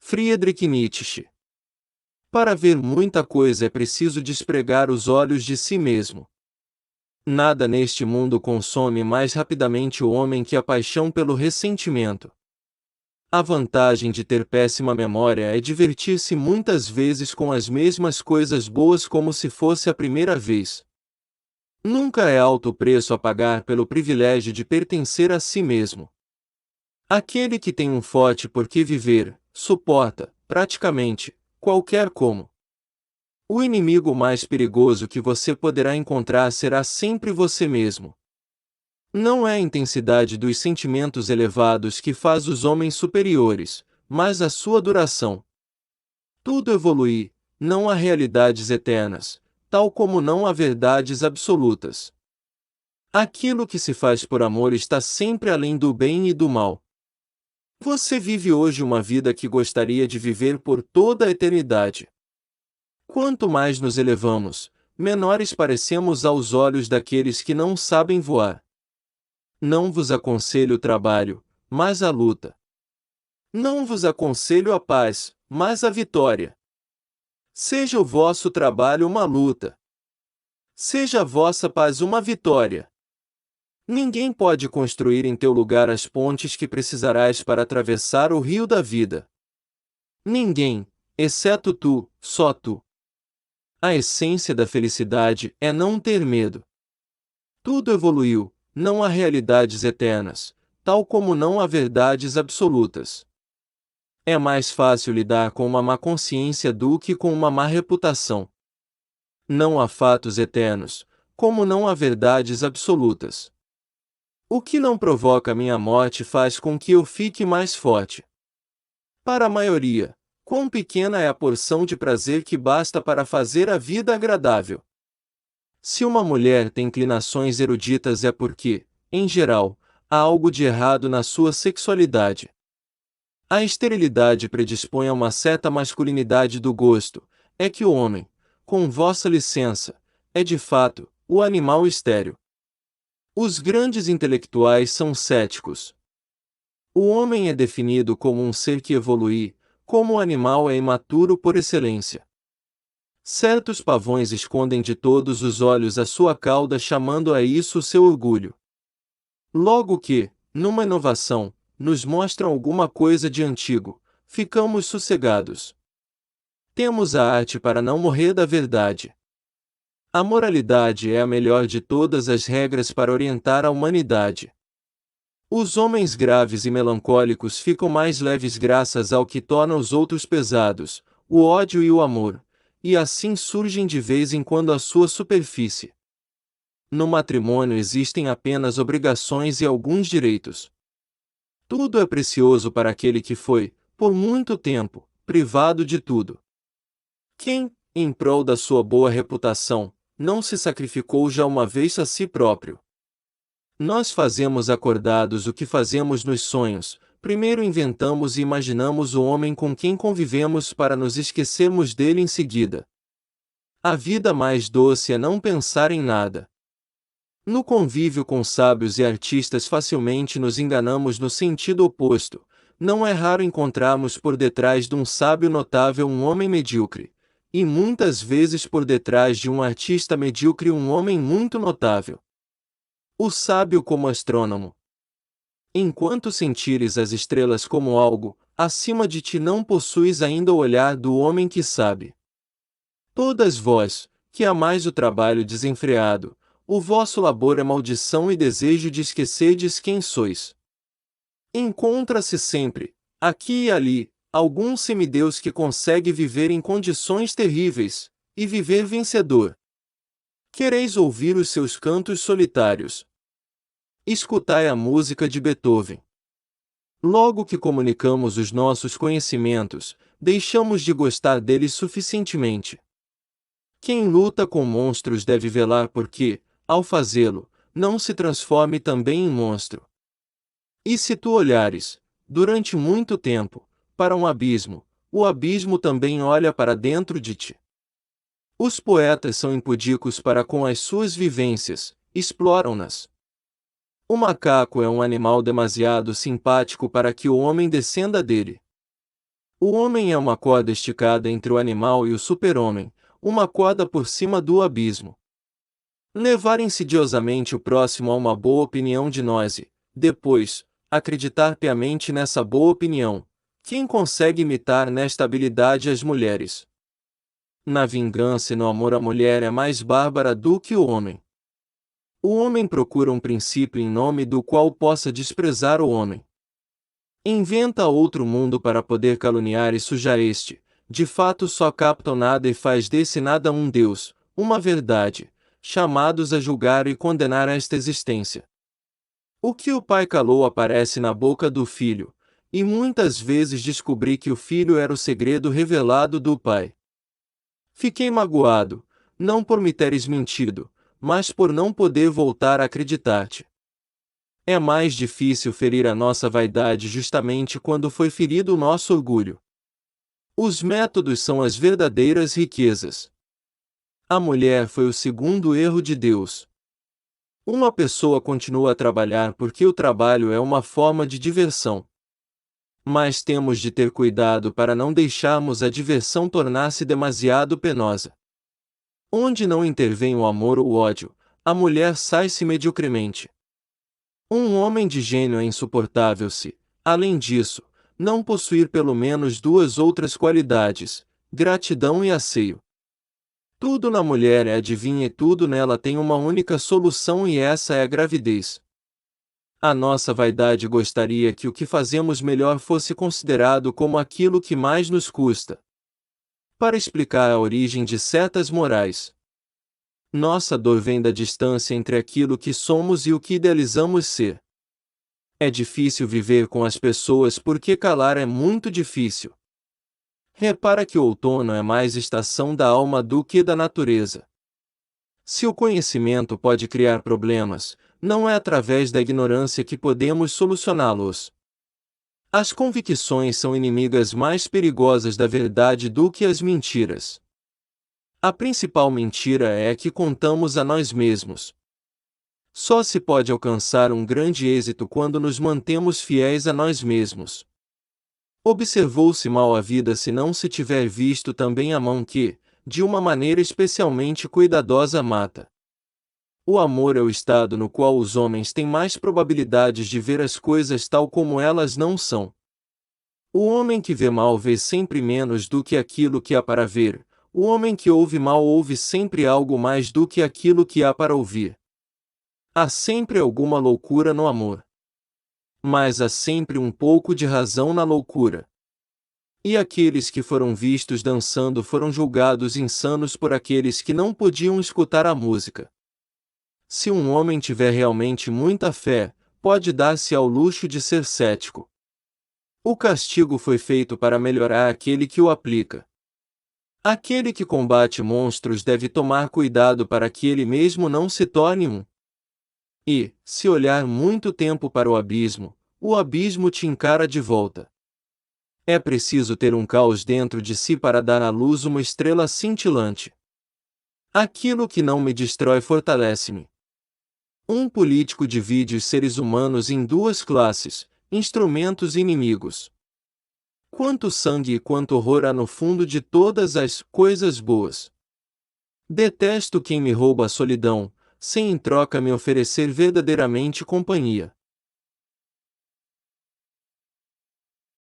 Friedrich Nietzsche. Para ver muita coisa é preciso despregar os olhos de si mesmo. Nada neste mundo consome mais rapidamente o homem que a paixão pelo ressentimento. A vantagem de ter péssima memória é divertir-se muitas vezes com as mesmas coisas boas como se fosse a primeira vez. Nunca é alto o preço a pagar pelo privilégio de pertencer a si mesmo. Aquele que tem um forte por que viver, suporta, praticamente, qualquer como. O inimigo mais perigoso que você poderá encontrar será sempre você mesmo. Não é a intensidade dos sentimentos elevados que faz os homens superiores, mas a sua duração. Tudo evolui, não há realidades eternas, tal como não há verdades absolutas. Aquilo que se faz por amor está sempre além do bem e do mal. Você vive hoje uma vida que gostaria de viver por toda a eternidade. Quanto mais nos elevamos, menores parecemos aos olhos daqueles que não sabem voar. Não vos aconselho o trabalho, mas a luta. Não vos aconselho a paz, mas a vitória. Seja o vosso trabalho uma luta. Seja a vossa paz uma vitória. Ninguém pode construir em teu lugar as pontes que precisarás para atravessar o rio da vida. Ninguém, exceto tu, só tu. A essência da felicidade é não ter medo. Tudo evoluiu, não há realidades eternas, tal como não há verdades absolutas. É mais fácil lidar com uma má consciência do que com uma má reputação. Não há fatos eternos, como não há verdades absolutas. O que não provoca minha morte faz com que eu fique mais forte. Para a maioria, quão pequena é a porção de prazer que basta para fazer a vida agradável. Se uma mulher tem inclinações eruditas é porque, em geral, há algo de errado na sua sexualidade. A esterilidade predispõe a uma certa masculinidade do gosto, é que o homem, com vossa licença, é de fato, o animal estéril. Os grandes intelectuais são céticos. O homem é definido como um ser que evolui, como o animal é imaturo por excelência. Certos pavões escondem de todos os olhos a sua cauda chamando a isso o seu orgulho. Logo que, numa inovação, nos mostram alguma coisa de antigo, ficamos sossegados. Temos a arte para não morrer da verdade. A moralidade é a melhor de todas as regras para orientar a humanidade. Os homens graves e melancólicos ficam mais leves graças ao que torna os outros pesados, o ódio e o amor, e assim surgem de vez em quando à sua superfície. No matrimônio existem apenas obrigações e alguns direitos. Tudo é precioso para aquele que foi, por muito tempo, privado de tudo. Quem, em prol da sua boa reputação, não se sacrificou já uma vez a si próprio? Nós fazemos acordados o que fazemos nos sonhos, primeiro inventamos e imaginamos o homem com quem convivemos para nos esquecermos dele em seguida. A vida mais doce é não pensar em nada. No convívio com sábios e artistas facilmente nos enganamos no sentido oposto. Não é raro encontrarmos por detrás de um sábio notável um homem medíocre, e muitas vezes por detrás de um artista medíocre um homem muito notável. O sábio como astrônomo. Enquanto sentires as estrelas como algo, acima de ti não possuis ainda o olhar do homem que sabe. Todas vós, que amais o trabalho desenfreado, o vosso labor é maldição e desejo de esquecerdes quem sois. Encontra-se sempre, aqui e ali, algum semideus que consegue viver em condições terríveis, e viver vencedor. Quereis ouvir os seus cantos solitários? Escutai a música de Beethoven. Logo que comunicamos os nossos conhecimentos, deixamos de gostar deles suficientemente. Quem luta com monstros deve velar porque, ao fazê-lo, não se transforme também em monstro. E se tu olhares, durante muito tempo, para um abismo, o abismo também olha para dentro de ti. Os poetas são impudicos para com as suas vivências, exploram-nas. O macaco é um animal demasiado simpático para que o homem descenda dele. O homem é uma corda esticada entre o animal e o super-homem, uma corda por cima do abismo. Levar insidiosamente o próximo a uma boa opinião de nós e, depois, acreditar piamente nessa boa opinião. Quem consegue imitar nesta habilidade as mulheres? Na vingança e no amor a mulher é mais bárbara do que o homem. O homem procura um princípio em nome do qual possa desprezar o homem. Inventa outro mundo para poder caluniar e sujar este. De fato só capta o nada e faz desse nada um Deus, uma verdade, chamados a julgar e condenar esta existência. O que o pai calou aparece na boca do filho, e muitas vezes descobri que o filho era o segredo revelado do pai. Fiquei magoado, não por me teres mentido, mas por não poder voltar a acreditar-te. É mais difícil ferir a nossa vaidade justamente quando foi ferido o nosso orgulho. Os métodos são as verdadeiras riquezas. A mulher foi o segundo erro de Deus. Uma pessoa continua a trabalhar porque o trabalho é uma forma de diversão. Mas temos de ter cuidado para não deixarmos a diversão tornar-se demasiado penosa. Onde não intervém o amor ou o ódio, a mulher sai-se mediocremente. Um homem de gênio é insuportável se, além disso, não possuir pelo menos duas outras qualidades, gratidão e asseio. Tudo na mulher é adivinha e tudo nela tem uma única solução e essa é a gravidez. A nossa vaidade gostaria que o que fazemos melhor fosse considerado como aquilo que mais nos custa. Para explicar a origem de certas morais. Nossa dor vem da distância entre aquilo que somos e o que idealizamos ser. É difícil viver com as pessoas porque calar é muito difícil. Repara que o outono é mais estação da alma do que da natureza. Se o conhecimento pode criar problemas, não é através da ignorância que podemos solucioná-los. As convicções são inimigas mais perigosas da verdade do que as mentiras. A principal mentira é a que contamos a nós mesmos. Só se pode alcançar um grande êxito quando nos mantemos fiéis a nós mesmos. Observou-se mal a vida se não se tiver visto também a mão que, de uma maneira especialmente cuidadosa, mata. O amor é o estado no qual os homens têm mais probabilidades de ver as coisas tal como elas não são. O homem que vê mal vê sempre menos do que aquilo que há para ver, o homem que ouve mal ouve sempre algo mais do que aquilo que há para ouvir. Há sempre alguma loucura no amor. Mas há sempre um pouco de razão na loucura. E aqueles que foram vistos dançando foram julgados insanos por aqueles que não podiam escutar a música. Se um homem tiver realmente muita fé, pode dar-se ao luxo de ser cético. O castigo foi feito para melhorar aquele que o aplica. Aquele que combate monstros deve tomar cuidado para que ele mesmo não se torne um. E, se olhar muito tempo para o abismo te encara de volta. É preciso ter um caos dentro de si para dar à luz uma estrela cintilante. Aquilo que não me destrói fortalece-me. Um político divide os seres humanos em duas classes, instrumentos e inimigos. Quanto sangue e quanto horror há no fundo de todas as coisas boas. Detesto quem me rouba a solidão, sem em troca me oferecer verdadeiramente companhia.